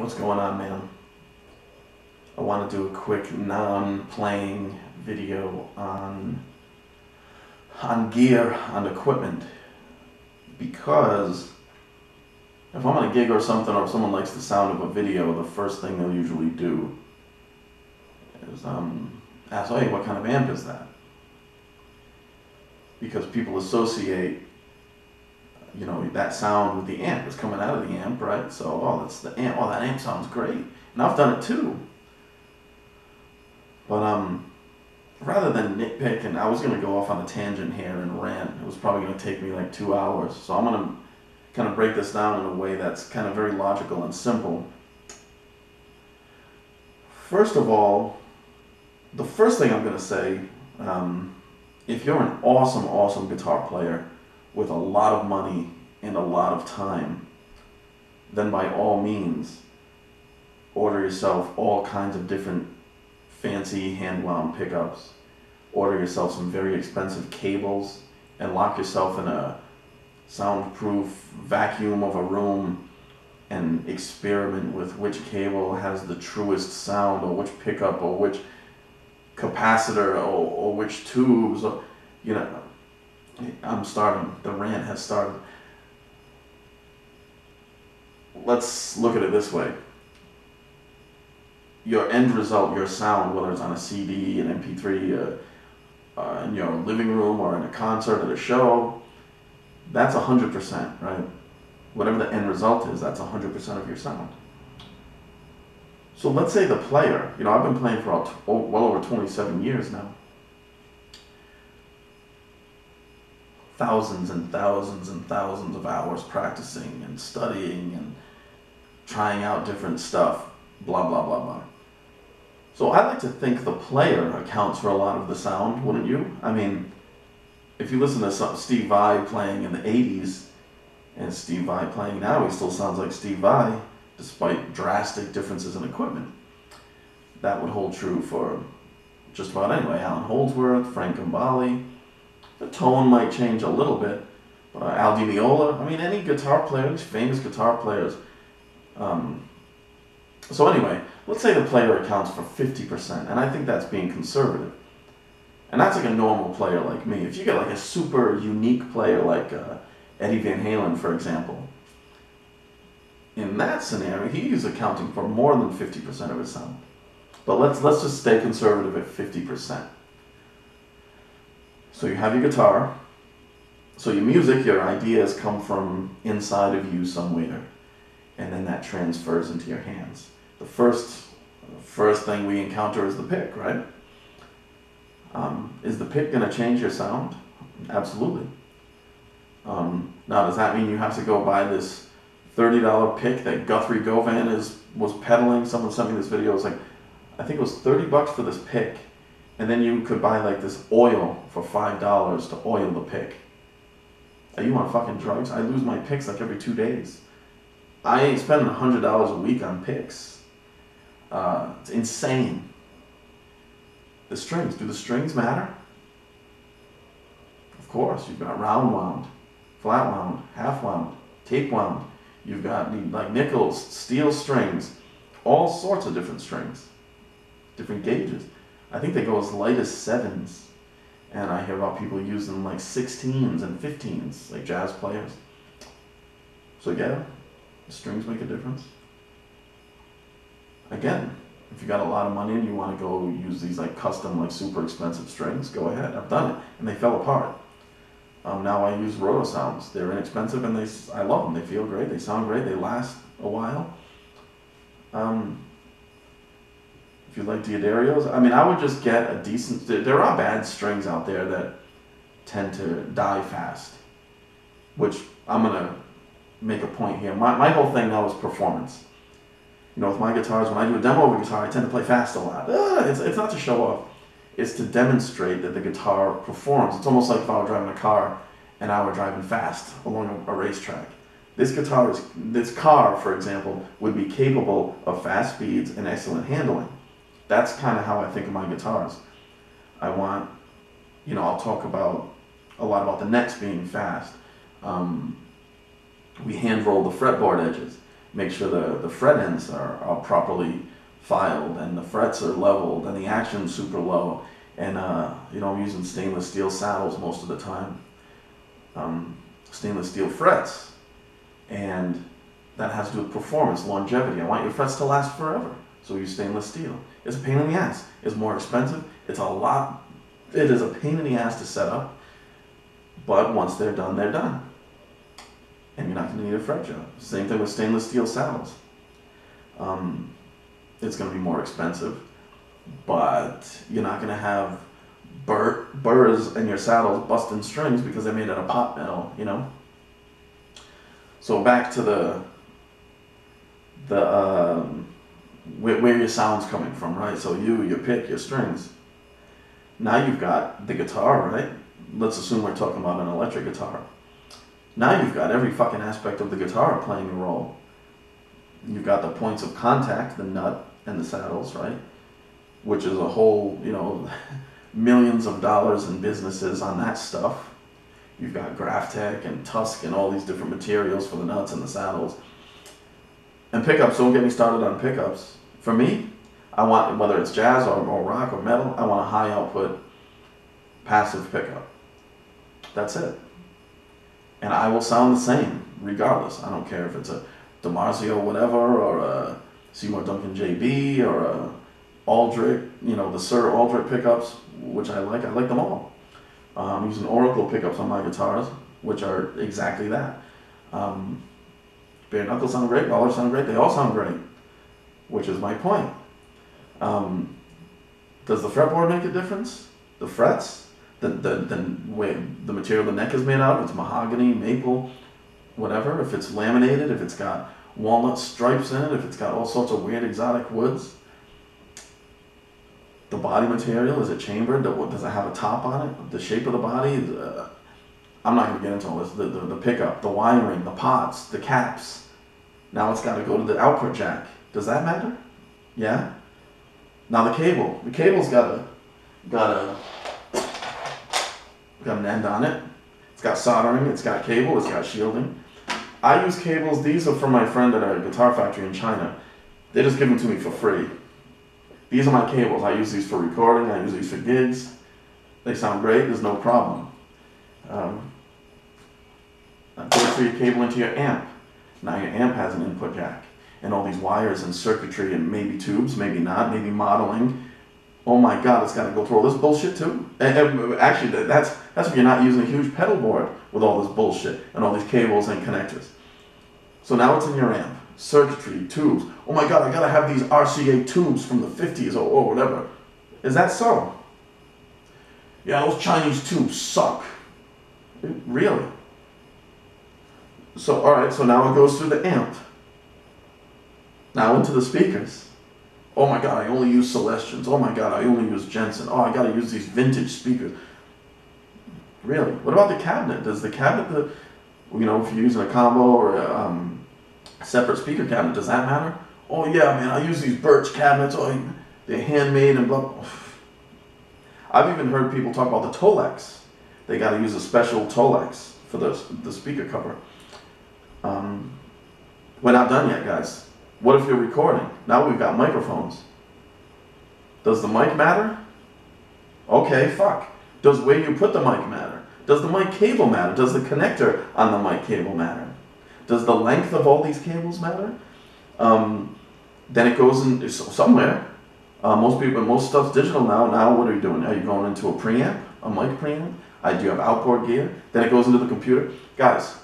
What's going on, man? I want to do a quick non-playing video on gear, on equipment, because if I'm on a gig or something, or if someone likes the sound of a video, the first thing they'll usually do is ask, "Hey, what kind of amp is that?" Because people associate, that sound with the amp. It's coming out of the amp, right? So, oh, that's the amp. Oh, that amp sounds great. And I've done it too. But rather than nitpick, and I was going to go off on a tangent here and rant. It was probably going to take me like 2 hours. So I'm going to kind of break this down in a way that's kind of very logical and simple. First of all, the first thing I'm going to say, if you're an awesome, awesome guitar player with a lot of money and a lot of time, then by all means, order yourself all kinds of different fancy hand-wound pickups. Order yourself some very expensive cables and lock yourself in a soundproof vacuum of a room and experiment with which cable has the truest sound, or which pickup, or which capacitor, or which tubes, or, I'm starting. The rant has started. Let's look at it this way. Your end result, your sound, whether it's on a CD, an MP3, in your living room, or in a concert, at a show, that's 100%, right? Whatever the end result is, that's 100% of your sound. So let's say the player, I've been playing for well over 27 years now. Thousands and thousands and thousands of hours practicing and studying and trying out different stuff, blah, blah, blah, blah. So I like to think the player accounts for a lot of the sound, wouldn't you? I mean, if you listen to Steve Vai playing in the 80s and Steve Vai playing now, he still sounds like Steve Vai, despite drastic differences in equipment. That would hold true for just about anyway. Alan Holdsworth, Frank Gambale. The tone might change a little bit, but Al Di Meola, any guitar player, these famous guitar players. So anyway, let's say the player accounts for 50%, and I think that's being conservative. And that's like a normal player like me. If you get like a super unique player like Eddie Van Halen, for example, in that scenario, he's accounting for more than 50% of his sound. But let's just stay conservative at 50%. So you have your guitar. So your music, your ideas come from inside of you somewhere, and then that transfers into your hands. The first thing we encounter is the pick, right? Is the pick going to change your sound? Absolutely. Now, does that mean you have to go buy this $30 pick that Guthrie Govan was peddling? Someone sent me this video. It was like, I think it was $30 for this pick, and then you could buy like this oil for $5 to oil the pick. Are you on fucking drugs? I lose my picks like every 2 days. I ain't spending $100 a week on picks. It's insane. The strings, do the strings matter? Of course. You've got round wound, flat wound, half wound, tape wound. You've got like nickels, steel strings, all sorts of different strings, different gauges. I think they go as light as 7s, and I hear about people using like 16s and 15s, like jazz players. So yeah, the strings make a difference. Again, if you got a lot of money and you want to go use these like custom, like super expensive strings, go ahead. I've done it, and they fell apart. Now I use roto sounds. They're inexpensive, and I love them. They feel great. They sound great. They last a while. If you like Diodarios, I would just get a decent. There are bad strings out there that tend to die fast, which I'm gonna make a point here. My whole thing now is performance. With my guitars, when I do a demo of a guitar, I tend to play fast a lot. It's not to show off. It's to demonstrate that the guitar performs. It's almost like if I were driving a car and I were driving fast along a racetrack. This car, for example, would be capable of fast speeds and excellent handling. That's kind of how I think of my guitars. I want, I'll talk a lot about the necks being fast. We hand roll the fretboard edges. make sure the fret ends are properly filed and the frets are leveled and the action's super low. And I'm using stainless steel saddles most of the time, stainless steel frets, and that has to do with performance, longevity. I want your frets to last forever, so we use stainless steel. It's a pain in the ass. It's more expensive. It is a pain in the ass to set up, but once they're done, and you're not going to need a fret job. Same thing with stainless steel saddles. It's going to be more expensive, but you're not going to have burrs in your saddles busting strings because they're made out of pot metal, So back to where your sound's coming from, right? So your pick, your strings. Now you've got the guitar, right? Let's assume we're talking about an electric guitar. Now you've got every fucking aspect of the guitar playing a role. You've got the points of contact, the nut and the saddles, right? Which is a whole, millions of dollars in businesses on that stuff. You've got Graphtec and Tusk and all these different materials for the nuts and the saddles. And pickups, don't get me started on pickups. For me, I want, whether it's jazz or rock or metal, I want a high output passive pickup. That's it. And I will sound the same regardless. I don't care if it's a DiMarzio whatever or a Seymour Duncan JB or a Aldrich, the Sir Aldrich pickups, which I like them all. I'm using Oracle pickups on my guitars, which are exactly that. Bare knuckles sound great, rollers sound great, they all sound great, which is my point. Does the fretboard make a difference? The frets? The material the neck is made out of, it's mahogany, maple, whatever. If it's laminated, if it's got walnut stripes in it, if it's got all sorts of weird exotic woods. The body material, is it chambered? Does it have a top on it? The shape of the body? I'm not going to get into all this. The pickup, the wiring, the pots, the caps. Now it's got to go to the output jack. Does that matter? Yeah? Now the cable. The cable's got an end on it. It's got soldering, it's got cable, it's got shielding. I use cables. These are from my friend at a guitar factory in China. They just give them to me for free. These are my cables. I use these for recording. I use these for gigs. They sound great. There's no problem. Go through your cable into your amp. Now your amp has an input jack. And all these wires and circuitry and maybe tubes, maybe not, maybe modeling. Oh my God, it's got to go through all this bullshit too? And actually, that's if you're not using a huge pedal board with all this bullshit and all these cables and connectors. So now it's in your amp. Circuitry, tubes. Oh my God, I gotta have these RCA tubes from the 50s or whatever. Is that so? Yeah, those Chinese tubes suck. Really? So, alright, so now it goes through the amp. Now into the speakers. Oh my God, I only use Celestians. Oh my God, I only use Jensen. Oh, I gotta use these vintage speakers. Really? What about the cabinet? Does the cabinet, if you're using a combo or a separate speaker cabinet, does that matter? Oh yeah, man, I use these birch cabinets. Oh, they're handmade and blah, blah. I've even heard people talk about the Tolex. They got to use a special Tolex for the speaker cover. We're not done yet, guys. What if you're recording? Now we've got microphones. Does the mic matter? Okay, fuck. Does where you put the mic matter? Does the mic cable matter? Does the connector on the mic cable matter? Does the length of all these cables matter? Then it goes in somewhere. Most stuff's digital now. Now what are you doing? Are you going into a preamp? A mic preamp? Do you have outboard gear? Then it goes into the computer. Guys,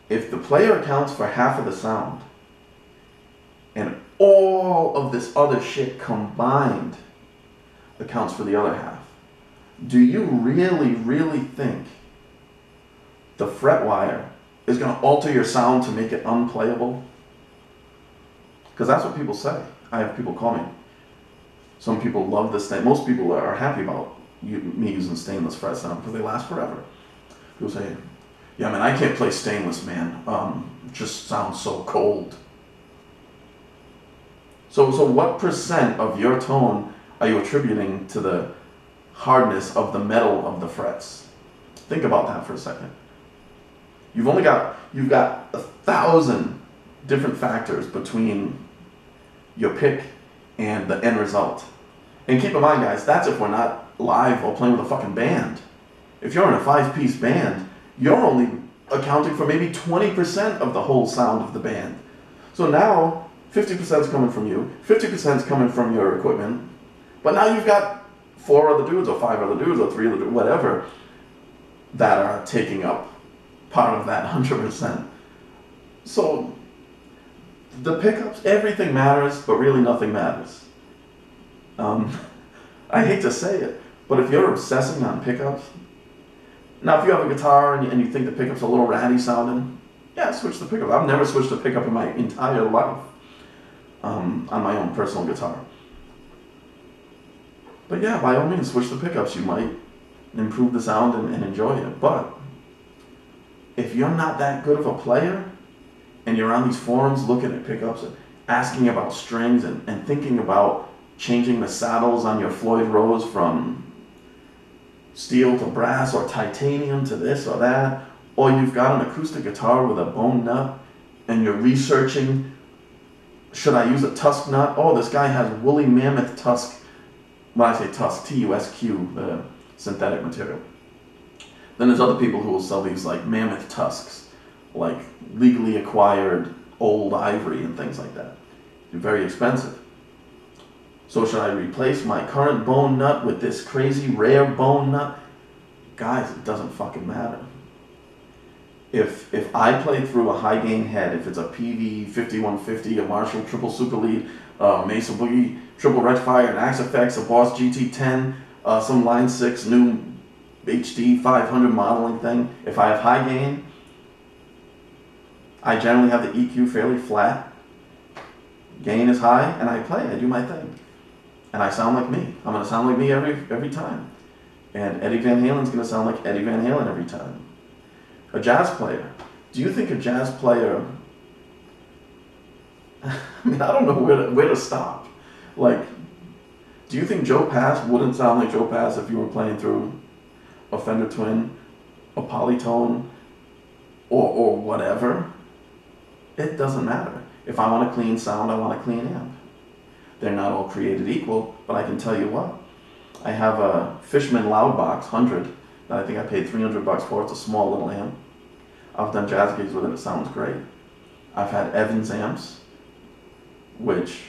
if the player accounts for half of the sound, and all of this other shit combined accounts for the other half, do you really, really think the fret wire is going to alter your sound to make it unplayable? Because that's what people say. I have people call me. Some people love this thing. Most people are happy about me using stainless frets now because they last forever. People say, yeah, man, I can't play stainless, man. It just sounds so cold. So what percent of your tone are you attributing to the hardness of the metal of the frets? Think about that for a second. You've got 1,000 different factors between your pick and the end result. And keep in mind, guys, that's if we're not live or playing with a fucking band. If you're in a 5-piece band, you're only accounting for maybe 20% of the whole sound of the band. So now 50% is coming from you, 50% is coming from your equipment, but now you've got 4 other dudes or 5 other dudes or 3 other dudes, whatever, that are taking up part of that 100%. So the pickups, everything matters, but really nothing matters. I hate to say it, but if you're obsessing on pickups, now if you have a guitar and you think the pickup's a little ratty sounding, yeah, switch the pickup. I've never switched a pickup in my entire life on my own personal guitar. But yeah, by all means, switch the pickups. You might improve the sound and enjoy it. But if you're not that good of a player and you're on these forums looking at pickups and asking about strings and thinking about changing the saddles on your Floyd Rose from steel to brass or titanium to this or that, or you've got an acoustic guitar with a bone nut and you're researching, should I use a tusk nut? Oh, this guy has woolly mammoth tusk. When I say tusk, T-U-S-Q, the synthetic material. Then there's other people who will sell these like mammoth tusks, like legally acquired old ivory and things like that. They're very expensive. So should I replace my current bone nut with this crazy rare bone nut? Guys, it doesn't fucking matter. If I play through a high gain head, if it's a PV 5150, a Marshall triple super lead, Mesa Boogie, triple rectifier, an Axe FX, a Boss GT10, some Line 6 new HD 500 modeling thing, if I have high gain, I generally have the EQ fairly flat, gain is high, and I play, I do my thing. And I sound like me. I'm going to sound like me every time. And Eddie Van Halen's going to sound like Eddie Van Halen every time. A jazz player. Do you think a jazz player... I mean, I don't know where to stop. Like, do you think Joe Pass wouldn't sound like Joe Pass if you were playing through a Fender Twin, a Polytone, or whatever? It doesn't matter. If I want a clean sound, I want a clean amp. They're not all created equal, but I can tell you what. I have a Fishman Loudbox 100 that I think I paid $300 for. It's a small little amp. I've done jazz gigs with it. It sounds great. I've had Evans amps, which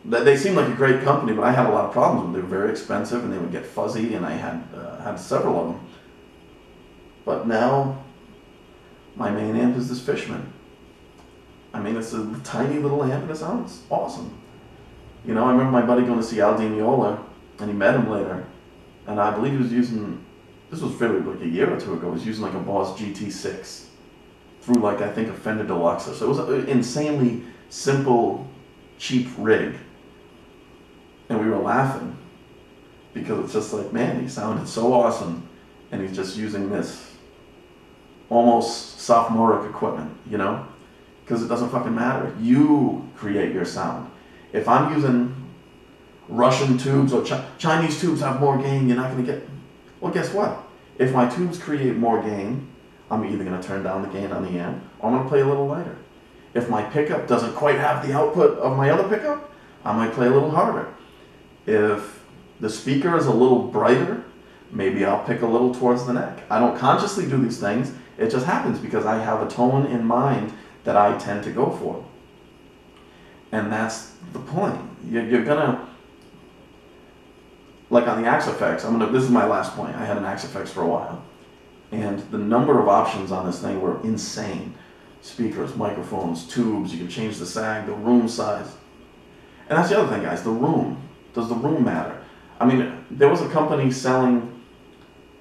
they seem like a great company, but I had a lot of problems with them. They were very expensive and they would get fuzzy, and I had several of them. But now my main amp is this Fishman. I mean, it's a tiny little amp and it sounds awesome. You know, I remember my buddy going to see Al Di Meola, and he met him later, and I believe he was using, this was fairly like a year or two ago, he was using like a Boss GT6 through like, I think, a Fender Deluxe. So it was an insanely simple, cheap rig. And we were laughing because it's just like, man, he sounded so awesome, and he's just using this almost sophomoric equipment, you know? Because it doesn't fucking matter. You create your sound. If I'm using Russian tubes or Chinese tubes have more gain, you're not going to get... Well, guess what? If my tubes create more gain, I'm either going to turn down the gain on the amp, or I'm going to play a little lighter. If my pickup doesn't quite have the output of my other pickup, I might play a little harder. If the speaker is a little brighter, maybe I'll pick a little towards the neck. I don't consciously do these things. It just happens because I have a tone in mind that I tend to go for. And that's the point. You're gonna, like on the Axe FX, this is my last point. I had an Axe FX for a while. And the number of options on this thing were insane. Speakers, microphones, tubes, you can change the sag, the room size. And that's the other thing, guys, the room. Does the room matter? I mean, there was a company selling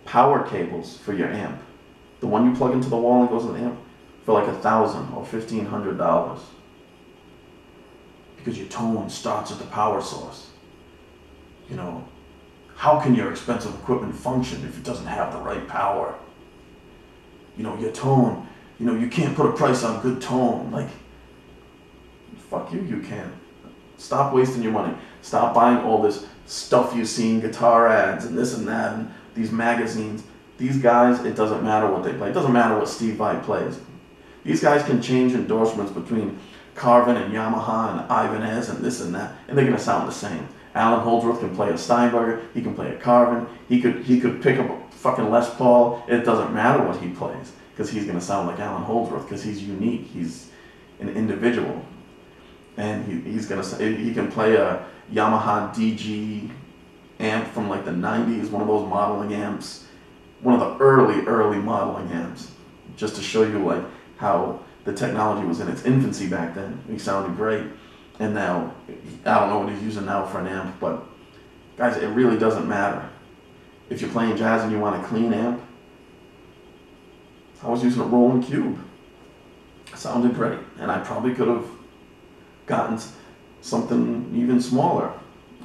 power cables for your amp. The one you plug into the wall and goes to the amp, for like $1,000 or $1,500. Because your tone starts at the power source. You know, how can your expensive equipment function if it doesn't have the right power? You know, your tone, you know, you can't put a price on good tone. Like, fuck you, you can't. Stop wasting your money. Stop buying all this stuff you see in guitar ads and this and that and these magazines. These guys, it doesn't matter what they play. It doesn't matter what Steve Vai plays. These guys can change endorsements between Carvin and Yamaha and Ibanez and this and that, and they're gonna sound the same. Alan Holdsworth can play a Steinberger, he can play a Carvin, he could pick up a fucking Les Paul. It doesn't matter what he plays, because he's gonna sound like Alan Holdsworth, because he's unique, he's an individual. And he can play a Yamaha DG amp from like the 90s, one of those modeling amps, one of the early modeling amps, just to show you like how the technology was in its infancy back then. He sounded great. And now, I don't know what he's using now for an amp, but guys, it really doesn't matter. If you're playing jazz and you want a clean amp, I was using a Roland Cube. It sounded great, and I probably could have gotten something even smaller.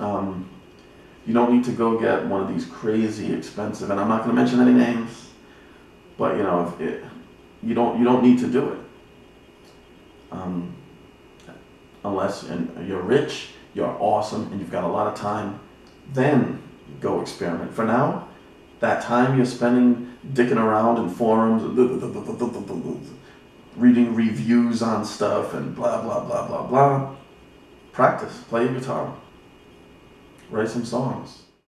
You don't need to go get one of these crazy expensive, and I'm not going to mention any names, but you know, you don't need to do it. Unless you're rich, you're awesome, and you've got a lot of time, then go experiment. For now, that time you're spending dicking around in forums, reading reviews on stuff, and blah, blah, blah, blah, blah, practice, play your guitar, write some songs.